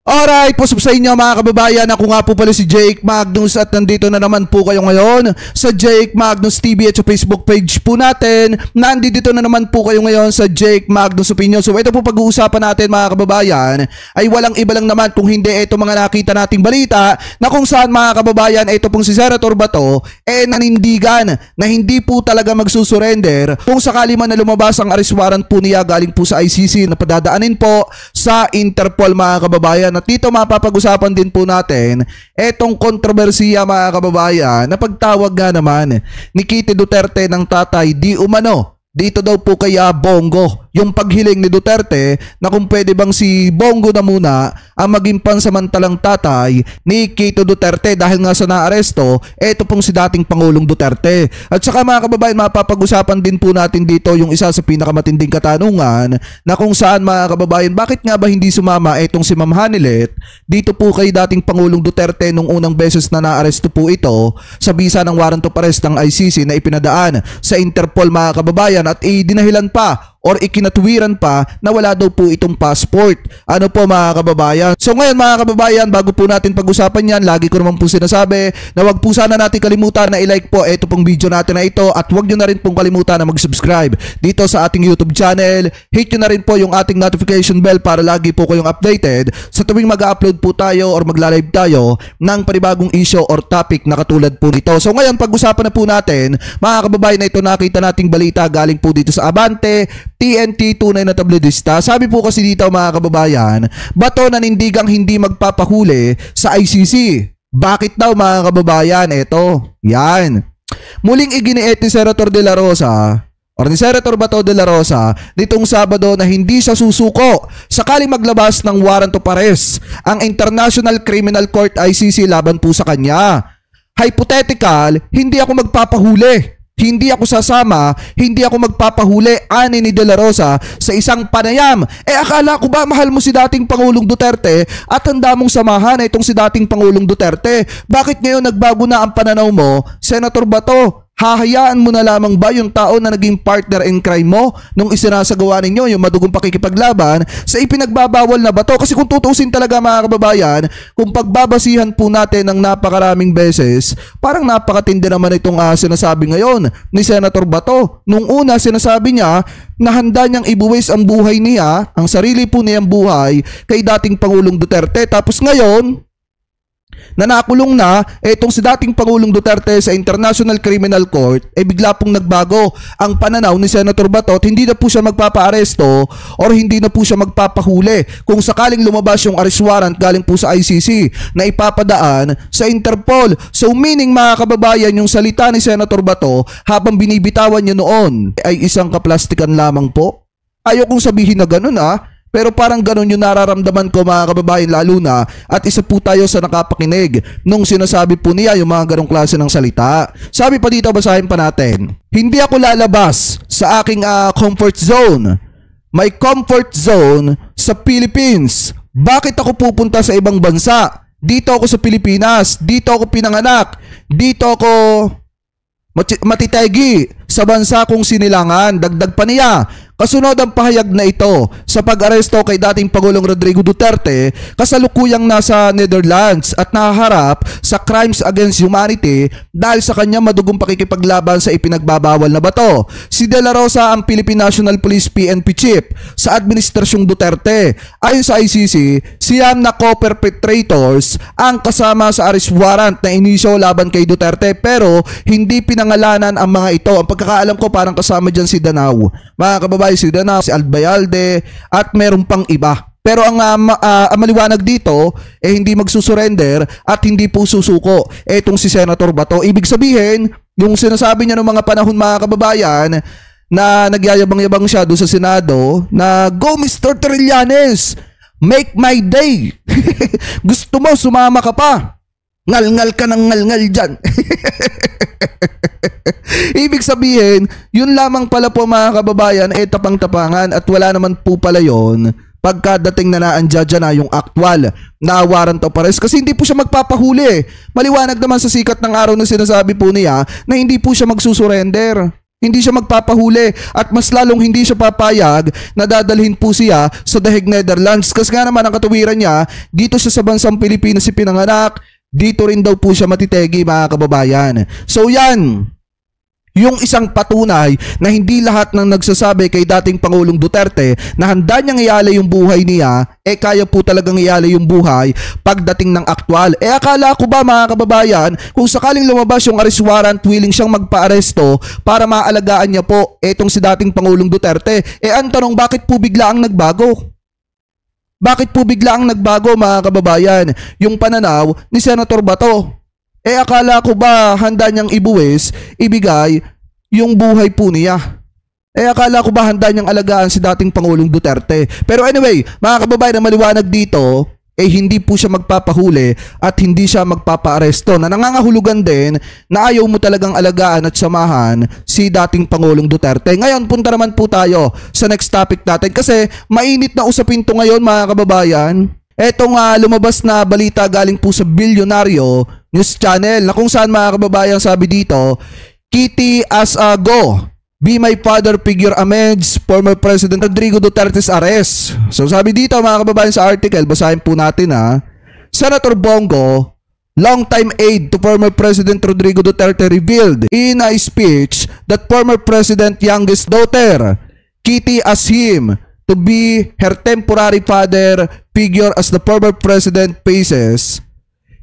Alright, po sa inyo mga kababayan, ako nga po pala si Jake Magnus at nandito na naman po kayo ngayon sa Jake Magnus TV at sa Facebook page po natin. Nandito na naman po kayo ngayon sa Jake Magnus Opinion. So ito po pag-uusapan natin mga kababayan ay walang iba lang naman kung hindi ito mga nakita nating balita na kung saan mga kababayan ito pong si Senator Bato nanindigan na hindi po talaga magsusurrender kung sakali man na lumabas ang arrest warrant po niya galing po sa ICC na padadaanin po sa Interpol mga kababayan. At dito mapapag-usapan din po natin etong kontrobersiya mga kababayan na pagtawag nga naman ni Kitty Duterte ng tatay di umano dito daw po kaya Bongo, yung paghiling ni Duterte na kung pwede bang si Bongo na muna ang maging pansamantalang tatay ni Kitty Duterte dahil nga sa naaresto, eto pong si dating Pangulong Duterte. At saka mga kababayan, mapapag-usapan din po natin dito yung isa sa pinakamatinding katanungan na kung saan mga kababayan, bakit nga ba hindi sumama etong si Ma'am Hanilet dito po kay dating Pangulong Duterte nung unang beses na naaresto po ito sa bisa ng warrant of arrest ng ICC na ipinadaan sa Interpol mga kababayan at idinahilan pa or ikinatwiran pa na wala daw po itong passport. Ano po mga kababayan? So ngayon mga kababayan, bago po natin pag-usapan yan, lagi ko naman po sinasabi na wag po sana natin kalimutan na i-like po ito pong video natin na ito at wag nyo na rin pong kalimutan na mag-subscribe dito sa ating YouTube channel. Hit nyo na rin po yung ating notification bell para lagi po kayong updated sa tuwing mag-upload po tayo or magla-live tayo ng panibagong issue or topic na katulad po nito. So ngayon pag-usapan na po natin mga kababayan na ito, nakita nating balita galing po dito sa Abante TNT, tunay na tabloidista. Sabi po kasi dito mga kababayan, Bato nanindigang hindi magpapahuli sa ICC. Bakit daw mga kababayan? Ito, yan. Muling iginiit ni Senator De La Rosa or ni Senator Bato de la Rosa nitong Sabado na hindi siya susuko sakaling maglabas ng warrant of arrest ang International Criminal Court ICC laban po sa kanya. Hypothetical, hindi ako magpapahuli. Hindi ako sasama, hindi ako magpapahuli, ani ni De La Rosa sa isang panayam. Akala ko ba mahal mo si dating Pangulong Duterte at handa mong samahan itong si dating Pangulong Duterte? Bakit ngayon nagbago na ang pananaw mo, Senator Bato? Hahayaan mo na lamang ba yung tao na naging partner in crime mo nung isinasagawa ninyo yung madugong pakikipaglaban sa ipinagbabawal na bato? Kasi kung tutusin talaga mga kababayan, kung pagbabasihan po natin ng napakaraming beses, parang napakatindi naman itong sinasabi ngayon ni Senator Bato. Nung una sinasabi niya na handa niyang ibuwis ang buhay niya, ang sarili po niyang buhay kay dating Pangulong Duterte. Tapos ngayon, na nakulong na etong si dating Pangulong Duterte sa International Criminal Court, bigla pong nagbago ang pananaw ni Senator Bato at hindi na po siya magpapaaresto or hindi na po siya magpapahuli kung sakaling lumabas yung arrest warrant galing po sa ICC na ipapadaan sa Interpol. So meaning mga kababayan, yung salita ni Senator Bato habang binibitawan niya noon ay isang kaplastikan lamang po. Ayokong sabihin na ganun pero parang ganun yung nararamdaman ko mga kababayan, lalo na at isa po tayo sa nakapakinig nung sinasabi po niya yung mga ganong klase ng salita. Sabi pa dito, basahin pa natin. Hindi ako lalabas sa aking comfort zone. My comfort zone sa Philippines. Bakit ako pupunta sa ibang bansa? Dito ako sa Pilipinas. Dito ako pinanganak. Dito ako matitegi sa bansa kong sinilangan. Dagdag pa niya, kasunod ang pahayag na ito sa pag-aresto kay dating Pangulong Rodrigo Duterte, kasalukuyang nasa Netherlands at nahaharap sa crimes against humanity dahil sa kanya madugong pakikipaglaban sa ipinagbabawal na bato. Si De La Rosa ang Philippine National Police PNP Chief sa Administrasyong Duterte. Ayon sa ICC, siyam na co-perpetrators ang kasama sa arrest warrant na inisyo laban kay Duterte pero hindi pinangalanan ang mga ito. Ang pagkakaalam ko parang kasama dyan si Danao. Mga kababayan, si Danao, si Albayalde at meron pang iba. Pero ang maliwanag dito hindi magsusurrender at hindi po susuko etong si Senator Bato. Ibig sabihin, yung sinasabi niya ng mga panahon mga kababayan na nagyayabang-yabang siya doon sa Senado na go Mr. Trillanes, make my day. Gusto mo sumama ka pa. Ngal-ngal ka ng ngal-ngal dyan. Ibig sabihin, yun lamang pala po mga kababayan tapang-tapangan at wala naman po pala yun pagkadating na naandyan na yung actual na warrant of arrest kasi hindi po siya magpapahuli. Maliwanag naman sa sikat ng araw na sinasabi po niya na hindi po siya magsusurrender. Hindi siya magpapahuli at mas lalong hindi siya papayag na dadalhin po siya sa The Hague, Netherlands. Kasi nga naman ang katuwiran niya, dito siya sa bansang Pilipinas si pinanganak, dito rin daw po siya matitegi mga kababayan. So yan, yung isang patunay na hindi lahat ng nagsasabi kay dating Pangulong Duterte na handa niyang ialay yung buhay niya, kaya po talagang ialay yung buhay pagdating ng aktwal. Akala ko ba mga kababayan, kung sakaling lumabas yung arrest warrant, willing siyang magpa-aresto para maalagaan niya po etong si dating Pangulong Duterte. Ang tanong, bakit po bigla ang nagbago? Bakit po bigla ang nagbago mga kababayan? Yung pananaw ni Senator Bato. Akala ko ba handa niyang ibigay yung buhay po niya? Akala ko ba handa niyang alagaan si dating Pangulong Duterte? Pero anyway, mga kababayan, na maliwanag dito, hindi po siya magpapahuli at hindi siya magpapaaresto. Na nangangahulugan din na ayaw mo talagang alagaan at samahan si dating Pangulong Duterte. Ngayon, punta naman po tayo sa next topic natin kasi mainit na usapin to ngayon mga kababayan. Etong lumabas na balita galing po sa Bilyonaryo News Channel na kung saan mga kababayan sabi dito, Kitty as a go, be my father figure amends former President Rodrigo Duterte's arrest. So sabi dito mga kababayan sa article, basahin po natin Senator Bongo, longtime aide to former President Rodrigo Duterte, revealed in a speech that former President youngest daughter, Kitty asked him to be her temporary father figure as the former president faces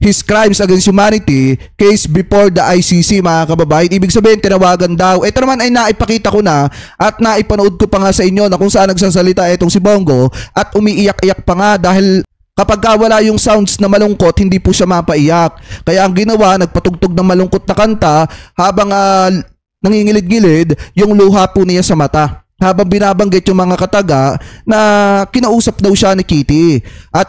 his crimes against humanity case before the ICC mga kababayan. Ibig sabihin, tinawagan daw. Ito naman ay naipakita ko na at naipanood ko pa nga sa inyo na kung saan nagsasalita itong si Bongo at umiiyak-iyak pa nga dahil kapag wala yung sounds na malungkot, hindi po siya mapaiyak. Kaya ang ginawa, nagpatugtog ng malungkot na kanta habang nangingilid-gilid yung luha po niya sa mata. Habang binabanggit yung mga kataga na kinausap daw siya ni Kitty at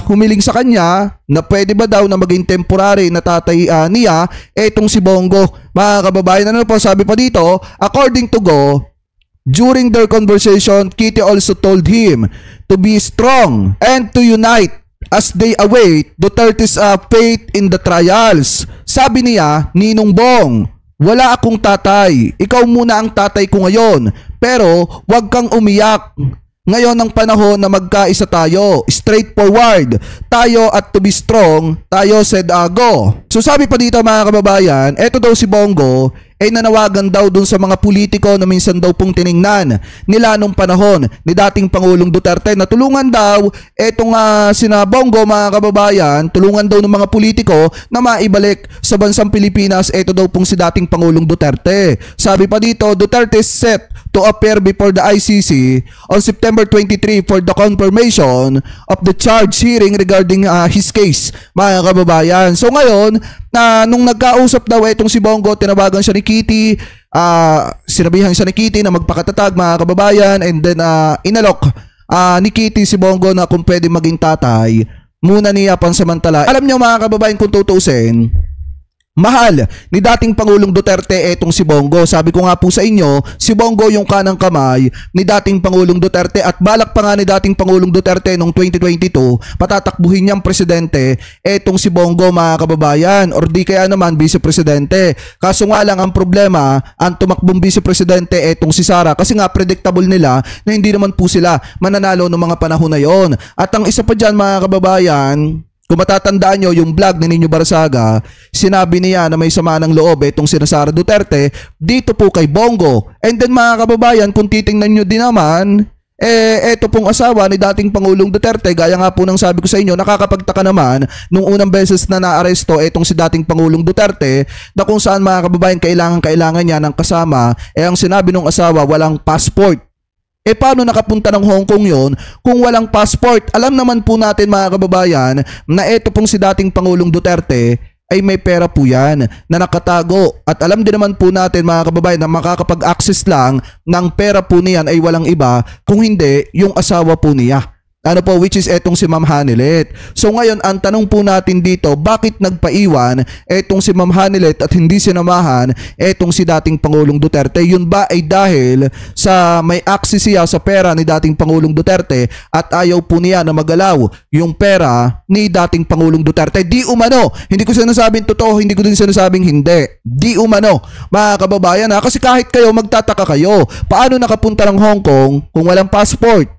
humiling sa kanya na pwede ba daw na maging temporary na tatay niya etong si Bongo. Mga kababayan, ano po sabi pa dito, according to Go, during their conversation, Kitty also told him to be strong and to unite as they await Duterte's fate in the trials. Sabi niya, Ninong Bong, wala akong tatay. Ikaw muna ang tatay ko ngayon. Pero wag kang umiyak. Ngayon ang panahon na magkaisa tayo. Straightforward. Tayo at to be strong. Tayo said Go. So sabi pa dito mga kababayan, eto daw si Bongo ay nanawagan daw dun sa mga politiko na minsan daw pong tiningnan nila nung panahon ni dating Pangulong Duterte na tulungan daw etong sina Bongo mga kababayan, tulungan daw ng mga politiko na maibalik sa bansang Pilipinas eto daw pong si dating Pangulong Duterte. Sabi pa dito, Duterte is set to appear before the ICC on September 23 for the confirmation of the charge hearing regarding his case mga kababayan. So ngayon, nung nagkausap daw itong si Bongo, tinawagan siya ni Kitty, sinabihan siya ni Kitty na magpakatatag mga kababayan, and then inalok ni Kitty si Bongo na kung pwede maging tatay muna niya pansamantala. Alam niyo mga kababayan, kung tutuusin, mahal ni dating Pangulong Duterte etong si Bongo. Sabi ko nga po sa inyo, si Bongo yung kanang kamay ni dating Pangulong Duterte at balak pa nga ni dating Pangulong Duterte noong 2022 patatakbuhin niyang presidente etong si Bongo mga kababayan, or di kaya naman vice presidente. Kaso nga lang ang problema, ang tumakbong vice presidente etong si Sara kasi nga predictable nila na hindi naman po sila mananalo ng mga panahon na yon. At ang isa pa dyan mga kababayan, kung matatandaan nyo yung vlog ni Nino Barsaga, sinabi niya na may sama ng loob itong si Sara Duterte dito po kay Bongo. And then mga kababayan, kung titingnan nyo din naman, eto pong asawa ni dating Pangulong Duterte, gaya nga po ng sabi ko sa inyo, nakakapagtaka naman nung unang beses na naaresto etong si dating Pangulong Duterte na kung saan mga kababayan kailangan niya ng kasama, ang sinabi ng asawa walang passport. Paano nakapunta ng Hong Kong yon kung walang passport? Alam naman po natin mga kababayan na ito pong si dating Pangulong Duterte ay may pera po yan na nakatago. At alam din naman po natin mga kababayan na makakapag-access lang ng pera po niyan ay walang iba kung hindi yung asawa po niya. Ano po, which is etong si Ma'am Hanilet. So ngayon, ang tanong po natin dito, bakit nagpaiwan etong si Ma'am Hanilet at hindi sinamahan etong si dating Pangulong Duterte? Yun ba ay dahil sa may access siya sa pera ni dating Pangulong Duterte at ayaw po niya na magalaw yung pera ni dating Pangulong Duterte? Di umano. Hindi ko sinasabing totoo, hindi ko din sinasabing hindi. Di umano, mga kababayan ha. Kasi kahit kayo, magtataka kayo, paano nakapunta ng Hong Kong kung walang passport?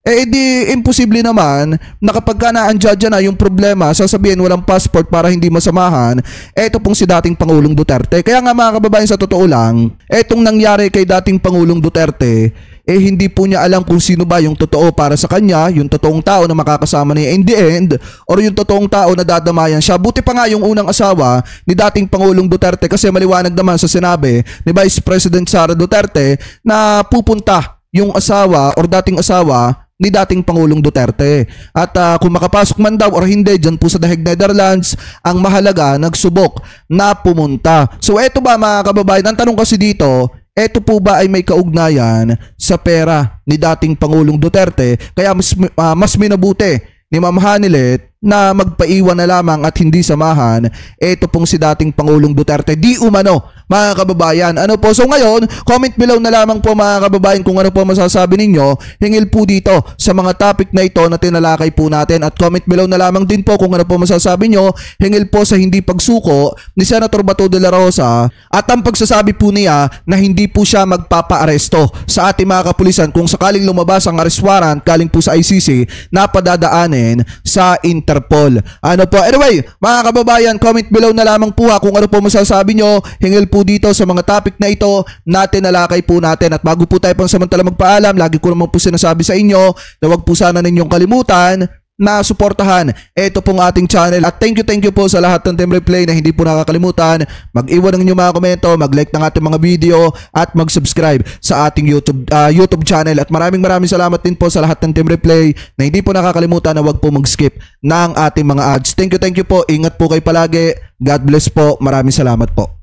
Eh di imposible naman na kapag ka naandyan na yung problema, sasabihin walang passport para hindi masamahan, eto pong si dating Pangulong Duterte. Kaya nga mga kababayan, sa totoo lang, etong nangyari kay dating Pangulong Duterte, eh hindi po niya alam kung sino ba yung totoo para sa kanya, yung totoong tao na makakasama niya in the end, or yung totoong tao na dadamayan siya. Buti pa nga yung unang asawa ni dating Pangulong Duterte, kasi maliwanag naman sa sinabi ni Vice President Sara Duterte na pupunta yung asawa or dating asawa ni dating Pangulong Duterte. At kung makapasok man daw or hindi dyan po sa The Hague, Netherlands, ang mahalaga, nagsubok na pumunta. So eto ba mga kababayan, ang tanong kasi dito, eto po ba ay may kaugnayan sa pera ni dating Pangulong Duterte? Kaya mas minabuti ni Ma'am Hanilet na magpaiwan na lamang at hindi samahan eto pong si dating Pangulong Duterte. Di umano, mga kababayan. Ano po? So ngayon, comment below na lamang po mga kababayan kung ano po masasabi ninyo hingil po dito sa mga topic na ito na tinalakay po natin, at comment below na lamang din po kung ano po masasabi nyo hingil po sa hindi pagsuko ni Senator Bato de la Rosa at ang pagsasabi po niya na hindi po siya magpapaaresto sa ating mga kapulisan kung sakaling lumabas ang arrest warrant galing po sa ICC na padadaanin sa Interpol. Ano po? Anyway, mga kababayan, comment below na lamang po kung ano po masasabi nyo hingil po dito sa mga topic na ito na tinalakay po natin. At bago po tayo pansamantala magpaalam, lagi ko naman po sinasabi sa inyo na huwag po sana ninyong kalimutan na suportahan ito pong ating channel. At thank you po sa lahat ng Team Replay na hindi po nakakalimutan mag-iwan ng inyong mga komento, mag-like ng ating mga video at mag-subscribe sa ating YouTube channel. At maraming salamat din po sa lahat ng Team Replay na hindi po nakakalimutan na huwag po mag-skip ng ating mga ads. Thank you po. Ingat po kayo palagi. God bless po. Maraming salamat po.